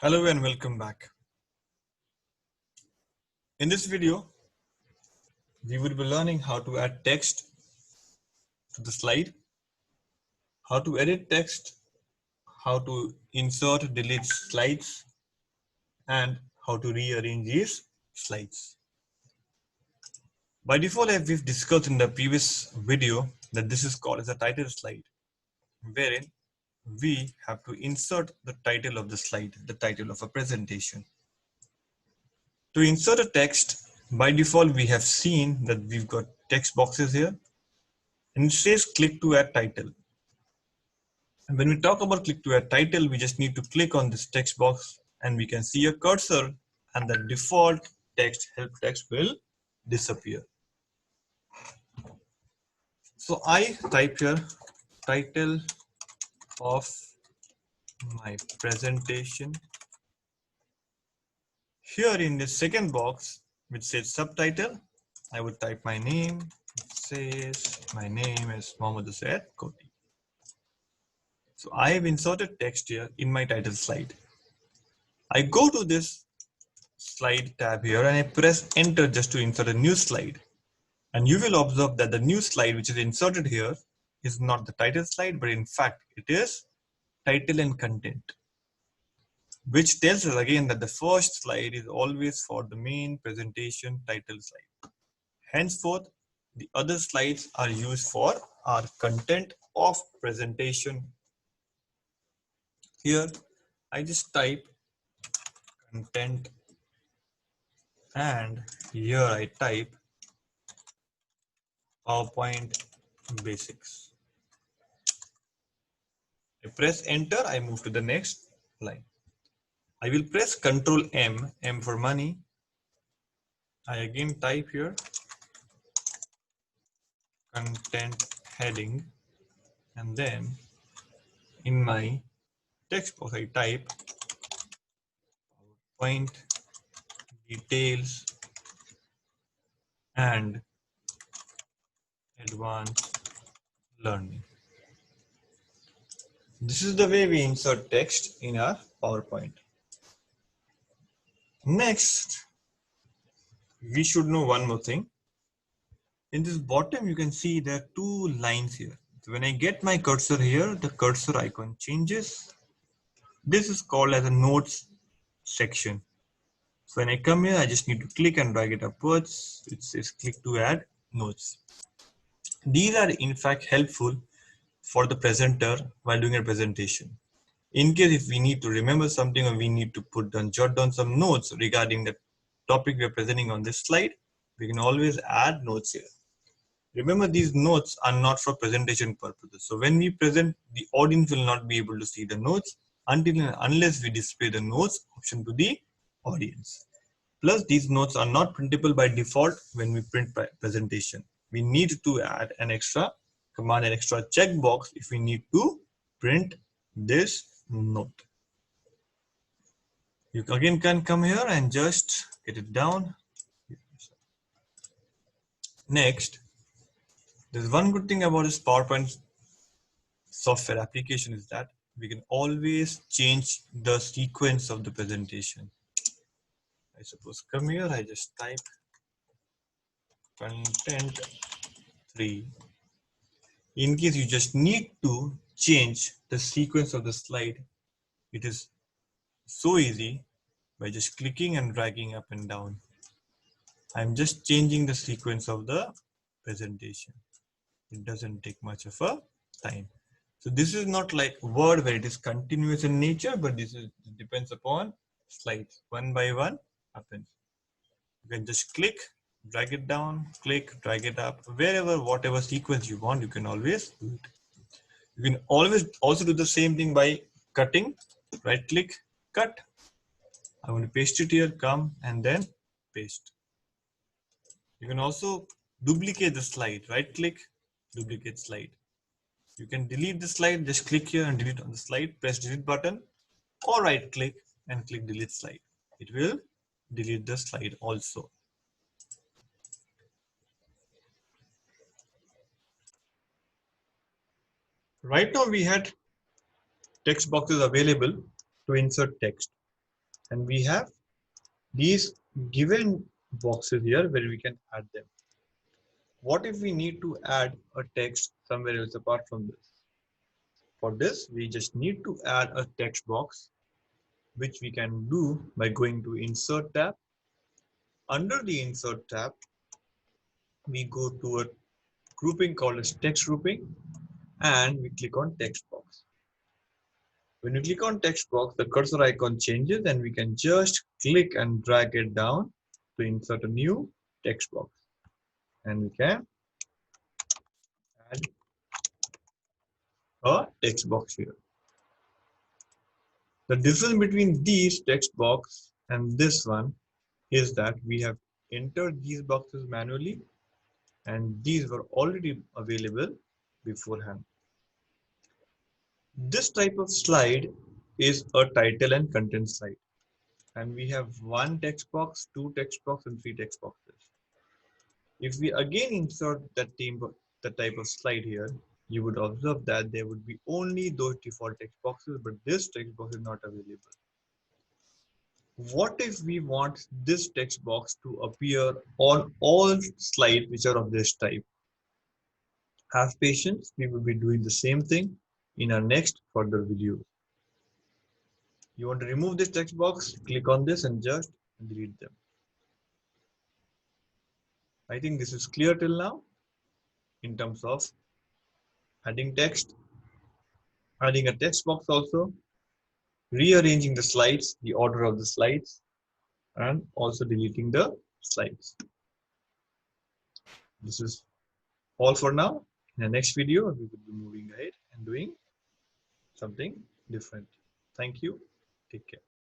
Hello and welcome back. In this video, we will be learning how to add text to the slide, how to edit text, how to insert, delete slides, and how to rearrange these slides. By default, as we've discussed in the previous video, that this is called as a title slide, wherein we have to insert the title of the slide, the title of a presentation. To insert a text, by default, we have seen that we've got text boxes here, and it says click to add title. And when we talk about click to add title, we just need to click on this text box and we can see a cursor and the default text, help text will disappear. So I type here title of my presentation. Here in the second box, which says subtitle, I would type my name. It says my name is Mohammed Hussain Koti. So I have inserted text here in my title slide. I go to this slide tab here and I press enter just to insert a new slide. And you will observe that the new slide which is inserted here is not the title slide, but in fact it is title and content, which tells us again that the first slide is always for the main presentation title slide. Henceforth, the other slides are used for our content of presentation. Here, I just type content and here I type PowerPoint basics. I press enter, I move to the next line. I will press Ctrl M, M for money. I again type here content heading, and then in my text box I type PowerPoint details and advanced learning. This is the way we insert text in our PowerPoint. Next, we should know one more thing. In this bottom, you can see there are two lines here. So when I get my cursor here, the cursor icon changes. This is called as a notes section. So when I come here, I just need to click and drag it upwards. It says click to add notes. These are in fact helpful for the presenter while doing a presentation. In case if we need to remember something or we need to jot down some notes regarding the topic we are presenting on this slide, we can always add notes here. Remember, these notes are not for presentation purposes. So when we present, the audience will not be able to see the notes unless we display the notes option to the audience. Plus, these notes are not printable by default when we print presentation. We need to add an extra command, an extra checkbox if we need to print this note. You again can come here and just get it down. Next, there's one good thing about this PowerPoint software application is that we can always change the sequence of the presentation. I suppose come here, I just type content 3. In case you just need to change the sequence of the slide, it is so easy by just clicking and dragging up and down. I'm just changing the sequence of the presentation. It doesn't take much of a time. So this is not like Word where it is continuous in nature, but this depends upon slides. One by one happens. You can just click, drag it down, click, drag it up, wherever, whatever sequence you want, you can always do it. You can always also do the same thing by cutting, right click, cut. I want to paste it here, come and then paste. You can also duplicate the slide, right click, duplicate slide. You can delete the slide, just click here and delete on the slide, press delete button or right click and click delete slide. It will delete the slide also. Right now we had text boxes available to insert text. And we have these given boxes here where we can add them. What if we need to add a text somewhere else apart from this? For this, we just need to add a text box, which we can do by going to Insert tab. Under the Insert tab, we go to a grouping called as Text Grouping, and we click on Text Box. When we click on Text Box, the cursor icon changes, and we can just click and drag it down to insert a new text box. And we can add a text box here. The difference between these text box and this one is that we have entered these boxes manually, and these were already available beforehand. This type of slide is a title and content slide, and we have one text box, two text box, and three text boxes. If we again insert the type of slide here, you would observe that there would be only those default text boxes, but this text box is not available. What if we want this text box to appear on all slides which are of this type? Have patience, we will be doing the same thing in our next further video. You want to remove this text box, click on this and just delete them. I think this is clear till now in terms of adding text, adding a text box also, rearranging the slides, the order of the slides, and also deleting the slides. This is all for now. In the next video, we will be moving ahead and doing something different. Thank you. Take care.